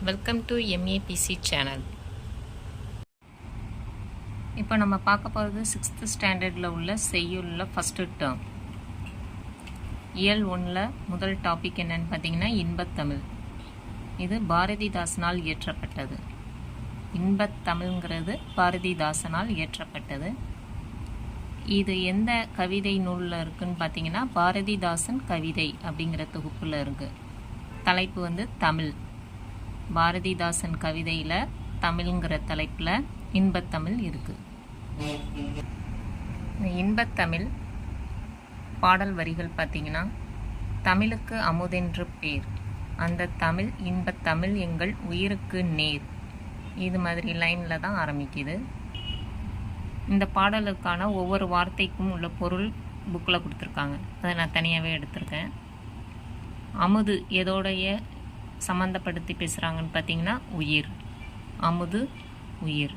Welcome to MABC channel. இப்போ நம்ம பார்க்க போகிறது 6th ஸ்டாண்டர்டில் உள்ள செய்யுள்ள ஃபஸ்ட்டு டேர்ம். இயல் 1ல் முதல் டாபிக் என்னன்னு பார்த்தீங்கன்னா இன்பத்தமிழ். இது பாரதிதாசனால் இயற்றப்பட்டது. இன்பத்தமிழ்ங்கிறது பாரதிதாசனால் இயற்றப்பட்டது. இது எந்த கவிதை நூலில் இருக்குன்னு பார்த்தீங்கன்னா பாரதிதாசன் கவிதை அப்படிங்கிற தொகுப்பில் இருக்குது. தலைப்பு தமிழ். பாரதிதாசன் கவிதையில் தமிழ்ங்கிற தலைப்பில் இன்பத்தமிழ் இருக்குது. இந்த இன்பத்தமிழ் பாடல் வரிகள் பார்த்திங்கன்னா, தமிழுக்கு அமுதென்று பேர், அந்த தமிழ் இன்பத்தமிழ் எங்கள் உயிருக்கு நேர், இது மாதிரி லைனில் தான் ஆரம்பிக்குது. இந்த பாடலுக்கான ஒவ்வொரு வார்த்தைக்கும் உள்ள பொருள் புக்கில் கொடுத்துருக்காங்க. அதை நான் தனியாகவே எடுத்திருக்கேன். அமுது எதோடைய சம்மந்தப்படுத்தி பேசுகிறாங்கன்னு பார்த்தீங்கன்னா உயிர். அமுது உயிர்.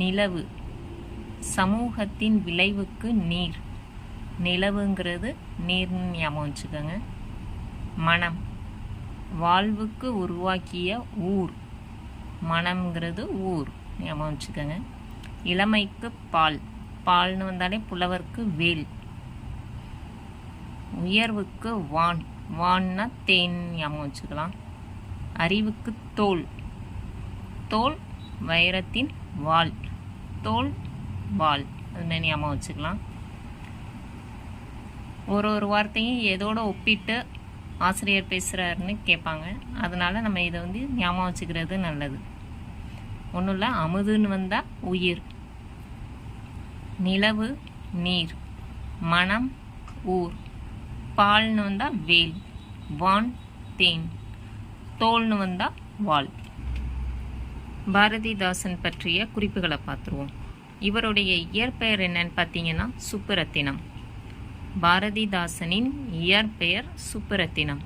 நிலவு சமூகத்தின் விளைவுக்கு நீர். நிலவுங்கிறது நீர்னு ஞாபகம் வச்சுக்கோங்க. மனம் வாழ்வுக்கு உருவாக்கிய ஊர். மனம்ங்கிறது ஊர் ஞாபகம் வச்சுக்கோங்க. இளமைக்கு பால். பால்னு வந்தாலே புலவருக்கு வேல். உயர்வுக்கு வான். வான்னா தேன் ஞாபகம் வச்சுக்கலாம். அறிவுக்கு தோல். தோல் வைரத்தின் வாள். தோல் வாள், அதுமாதிரி ஞாபகம் வச்சுக்கலாம். ஒரு வார்த்தையும் எதோட ஒப்பிட்டு ஆசிரியர் பேசுகிறாருன்னு கேட்பாங்க. அதனால் நம்ம இதை ஞாபகம் வச்சுக்கிறது நல்லது. ஒன்றும் இல்லை, அமுதுன்னு வந்தால் உயிர், நிலவு நீர், மனம் ஊர், பால்னு வந்தால் வேல், வான் தேன், தோல்னு வந்தால் வாள். பாரதிதாசன் பற்றிய குறிப்புகளை பார்த்துருவோம். இவருடைய இயற்பெயர் என்னன்னு பார்த்தீங்கன்னா சுப்புரத்தினம். பாரதிதாசனின் இயற்பெயர் சுப்புரத்தினம்.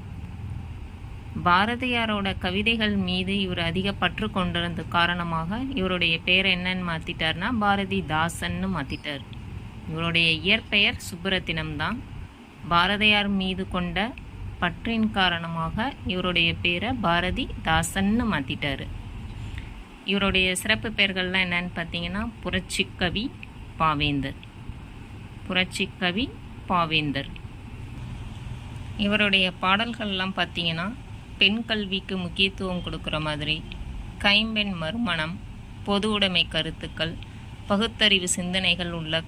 பாரதியாரோட கவிதைகள் மீது இவர் அதிக பற்று கொண்டிருந்த காரணமாக இவருடைய பெயர் என்னன்னு மாற்றிட்டார்னா பாரதிதாசன்னு மாற்றிட்டார். இவருடைய இயற்பெயர் சுப்புரத்தினம் தான். பாரதியார் மீது கொண்ட பற்றின் காரணமாக இவருடைய பேரை பாரதிதாசன்னு மாற்றிட்டார். இவருடைய சிறப்பு பெயர்கள்லாம் என்னன்னு பார்த்தீங்கன்னா புரட்சிக்கவி பாவேந்தர். புரட்சிக்கவி பாவேந்தர். இவருடைய பாடல்கள்லாம் பார்த்தீங்கன்னா பெண் கல்விக்கு முக்கியத்துவம் கொடுக்குற மாதிரி, கைம்பெண் மறுமணம், பொது உடைமை கருத்துக்கள், பகுத்தறிவு சிந்தனைகள் உள்ள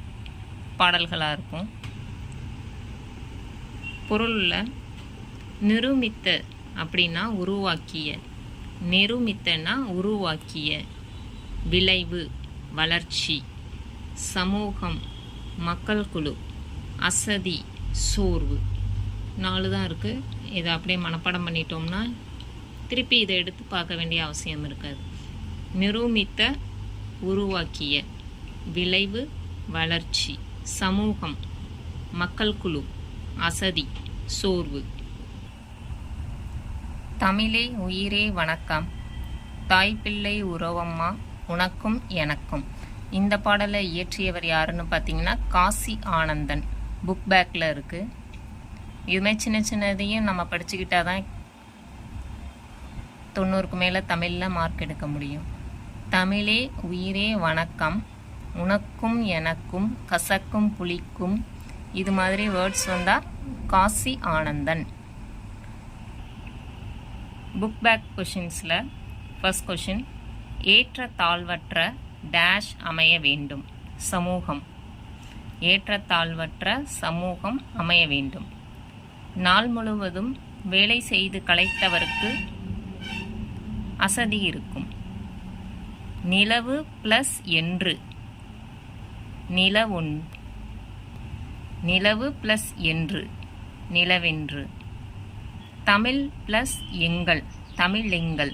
பாடல்களாக இருக்கும். பொருளில் நிரூபித்த அப்படின்னா உருவாக்கிய, நிரூபித்தனா உருவாக்கிய, விளைவு வளர்ச்சி, சமூகம் மக்கள் குழு, அசதி சோர்வு, 4 தான் இருக்குது. இதை அப்படியே மனப்பாடம் பண்ணிட்டோம்னா திருப்பி இதை எடுத்து பார்க்க வேண்டிய அவசியம் இருக்காது. நிரூபித்த உருவாக்கிய, விளைவு வளர்ச்சி, சமூகம் மக்கள் குழு, அசதி சோர்வு. தமிழே உயிரே வணக்கம், தாய்ப்பிள்ளை உறவம்மா உனக்கும் எனக்கும். இந்த பாடலை இயற்றியவர் யாருன்னு பார்த்தீங்கன்னா காசி ஆனந்தன். புக் பேக்கில் இருக்குது. இதுமாதிரி சின்ன சின்னதையும் நம்ம படிச்சுக்கிட்டா தான் 90க்கு மேலே தமிழில் மார்க் எடுக்க முடியும். தமிழே உயிரே வணக்கம், உனக்கும் எனக்கும், கசக்கும் புளிக்கும், இது மாதிரி வேர்ட்ஸ் வந்தால் காசி ஆனந்தன். புக் பேக் கொஷின்ஸில் ஃபர்ஸ்ட் கொஷின், ஏற்ற தாழ்வற்ற டேஷ் அமைய வேண்டும். சமூகம். ஏற்ற தாழ்வற்ற சமூகம் அமைய வேண்டும். நாள் முழுவதும் வேலை செய்து களைத்தவருக்கு அசதி இருக்கும். நிலவு ப்ளஸ் என்று. நிலவு ப்ளஸ் என்று நிலவென்று. தமிழ் ப்ளஸ் எங்கள், தமிழ் எங்கள்,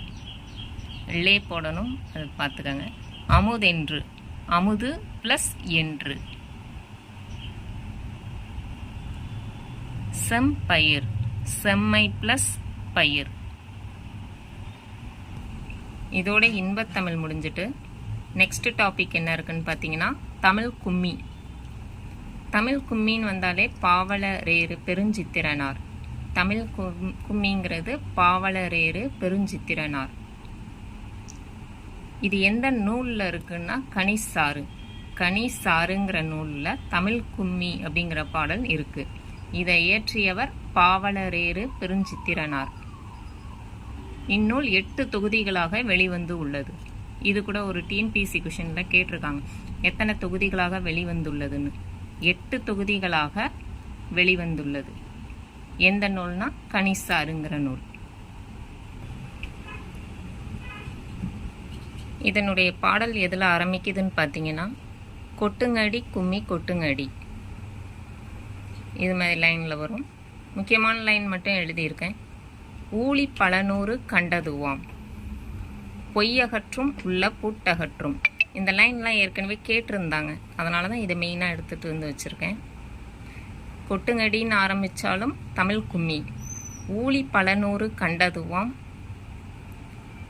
லே போடணும், அது பார்த்துக்கோங்க. அமுதென்று. அமுது ப்ளஸ் என்று. செம்பயிர். செம்மை ப்ளஸ் பயிர். இதோட இன்பத்தமிழ் முடிஞ்சிட்டு நெக்ஸ்ட் டாபிக் என்ன இருக்குன்னு பார்த்தீங்கன்னா தமிழ் கும்மி. தமிழ் கும்மின்னு வந்தாலே பாவலரேறு பெருஞ்சித்திரனார். தமிழ் கும்மிங்கிறது பாவலரேறு பெருஞ்சித்திரனார். இது எந்த நூலில் இருக்குன்னா கனிசாறு. கனிசாறுங்கிற நூலில் தமிழ் கும்மி அப்படிங்கிற பாடல் இருக்கு. இதை இயற்றியவர் பாவலரேறு பெருஞ்சித்திரனார். இந்நூல் 8 தொகுதிகளாக வெளிவந்து உள்ளது. இது கூட ஒரு டிஎன்பிஎஸ்சி கொஷனில் கேட்டிருக்காங்க, எத்தனை தொகுதிகளாக வெளிவந்துள்ளதுன்னு. 8 தொகுதிகளாக வெளிவந்துள்ளது. எந்த நூல்னா கனிசாறுங்கிற நூல். இதனுடைய பாடல் எதில் ஆரம்பிக்குதுன்னு பார்த்தீங்கன்னா, கொட்டுங்கடி கும்மி கொட்டுங்கடி, இது மாதிரி லைனில் வரும். முக்கியமான லைன் மட்டும் எழுதியிருக்கேன். ஊழி பலநூறு கண்டதுவாம், பொய்யகற்றும் உள்ள பூட்டகற்றும். இந்த லைன்லாம் ஏற்கனவே கேட்டிருந்தாங்க, அதனால தான் இதை மெயினாக எடுத்துகிட்டு வந்து வச்சுருக்கேன். கொட்டுங்கடின்னு ஆரம்பித்தாலும் தமிழ் கும்மி. ஊழி பலநூறு கண்டதுவாம்,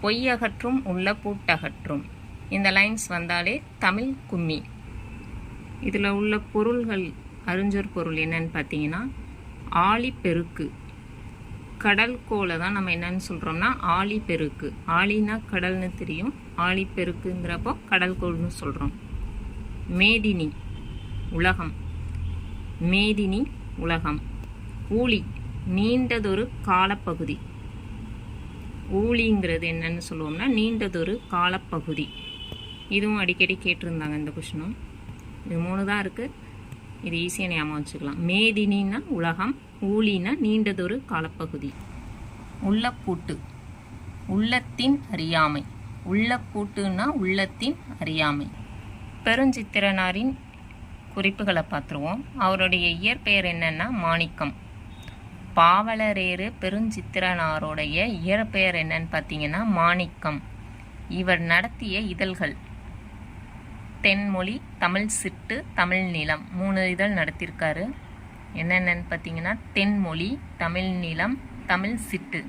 பொய்யகற்றும் உள்ள பூட்டகற்றும். இந்த லைன்ஸ் வந்தாலே தமிழ் கும்மி. இதில் உள்ள பொருள்கள், அறிஞர் பொருள் என்னன்னு பார்த்தீங்கன்னா, ஆழிப்பெருக்கு. கடல் கோலை தான் நம்ம என்னன்னு சொல்கிறோம்னா ஆழிப்பெருக்கு. ஆழினா கடல்னு தெரியும், ஆழிப்பெருக்குங்கிறப்போ கடல் கோள்னு சொல்கிறோம். மேதினி உலகம், மேதினி உலகம். ஊழி நீண்டதொரு காலப்பகுதி. ஊழிங்கிறது என்னன்னு சொல்லுவோம்னா நீண்டதொரு காலப்பகுதி. இதுவும் அடிக்கடி கேட்டிருந்தாங்க இந்த கொஷினும். இது 3 தான் இருக்குது, இது ஈஸியாக ஞாபகம் வச்சுக்கலாம். மேதினின்னா உலகம், ஊழினா நீண்டதொரு காலப்பகுதி. உள்ளப்பூட்டு, உள்ளத்தின் அறியாமை. உள்ளப்பூட்டுன்னா உள்ளத்தின் அறியாமை. பெருஞ்சித்திரனாரின் குறிப்புகளை பார்த்துருவோம். அவருடைய இயற்பெயர் என்னன்னா மாணிக்கம். பாவலரேறு பெருஞ்சித்திரனாருடைய இயற்பெயர் என்னன்னு பார்த்தீங்கன்னா மாணிக்கம். இவர் நடத்திய இதழ்கள் தென்மொழி, தமிழ் சிட்டு, தமிழ் நிலம், 3 இதழ் நடத்தியிருக்காரு. என்னென்னு பார்த்தீங்கன்னா தென்மொழி, தமிழ் நிலம், தமிழ் சிட்டு.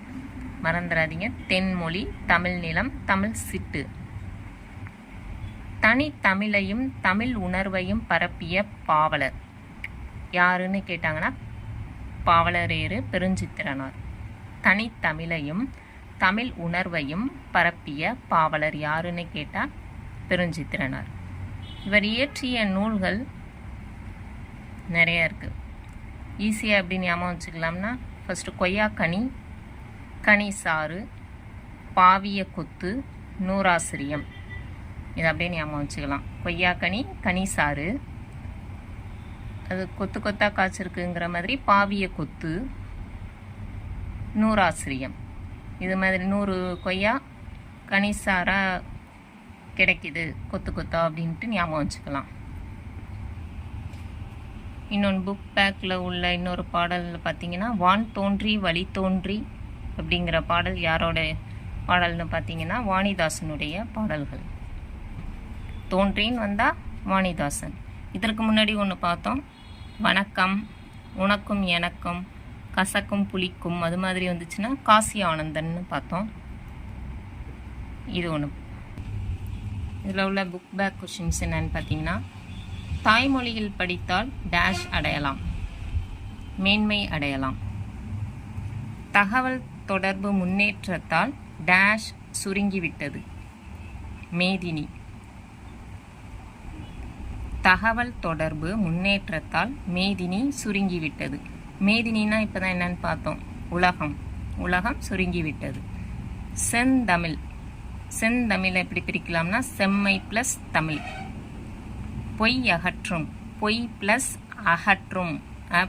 மறந்துடாதீங்க, தென்மொழி, தமிழ் நிலம், தமிழ் சிட்டு. தனி தமிழையும் தமிழ் உணர்வையும் பரப்பிய பாவலர் யாருன்னு கேட்டாங்கன்னா பாவலரேறு பெருஞ்சித்திரனார். தனித்தமிழையும் தமிழ் உணர்வையும் பரப்பிய பாவலர் யாருன்னு கேட்டால் பெருஞ்சித்திரனார். இவர் இயற்றிய நூல்கள் நிறைய இருக்குது. ஈஸியாக எப்படி ஞாபகம் வச்சுக்கலாம்னா, ஃபஸ்ட்டு கொய்யாக்கனி, கனிசாறு, பாவிய கொத்து, நூறாசிரியம். இதை அப்படியே ஞாபகம் வச்சுக்கலாம். கொய்யாக்கனி, கனிசாறு, அது கொத்து கொத்தா காய்ச்சிருக்குங்கிற மாதிரி பாவிய கொத்து, நூறாசிரியம். இது மாதிரி 100 கொய்யா கனிசாராக கிடைக்குது கொத்து கொத்தா அப்படின்ட்டு ஞாபகம் வச்சுக்கலாம். இன்னொன்று புக் பேக்கில் உள்ள இன்னொரு பாடலில் பார்த்தீங்கன்னா, வான் தோன்றி வழி தோன்றி அப்படிங்கிற பாடல் யாரோட பாடல்னு பார்த்தீங்கன்னா வாணிதாசனுடைய பாடல்கள். தோன்றின்னு வந்தால் வாணிதாசன். இதற்கு முன்னாடி ஒன்று பார்த்தோம், வணக்கம், உனக்கும் எனக்கும், கசக்கும் புளிக்கும், அது மாதிரி வந்துச்சுன்னா காசி ஆனந்தன்னு பார்த்தோம். இது ஒன்று. இதில் உள்ள புக் பேக் கொஷின்ஸ் என்னன்னு பார்த்தீங்கன்னா, தாய்மொழியில் படித்தால் டேஷ் அடையலாம், மேன்மை அடையலாம். தகவல் தொடர்பு முன்னேற்றத்தால் டேஷ் சுருங்கிவிட்டது, மேதினி. தகவல் தொடர்பு முன்னேற்றத்தால் மேதினி சுருங்கிவிட்டது. மேதினின்னா இப்போ தான் என்னன்னு பார்த்தோம், உலகம். உலகம் சுருங்கிவிட்டது. செந்தமிழ். செந்தமிழை எப்படி பிரிக்கலாம்னா செம்மை ப்ளஸ் தமிழ். பொய் அகற்றும், பொய் ப்ளஸ் அகற்றும்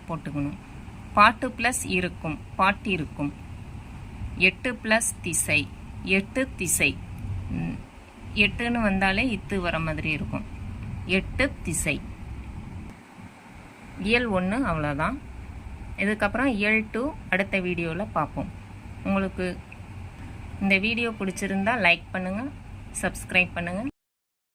போட்டுக்கணும். பாட்டு ப்ளஸ் இருக்கும், பாட்டிருக்கும். 8 ப்ளஸ் திசை, 8 திசை. 8ன்னு வந்தாலே இத்து வர மாதிரி இருக்கும். 8 திசை. இயல் 1 அவ்வளோதான். இதுக்கப்புறம் இயல் 2 அடுத்த வீடியோவில் பார்ப்போம். உங்களுக்கு இந்த வீடியோ பிடிச்சிருந்தா லைக் பண்ணுங்கள், சப்ஸ்கிரைப் பண்ணுங்கள்.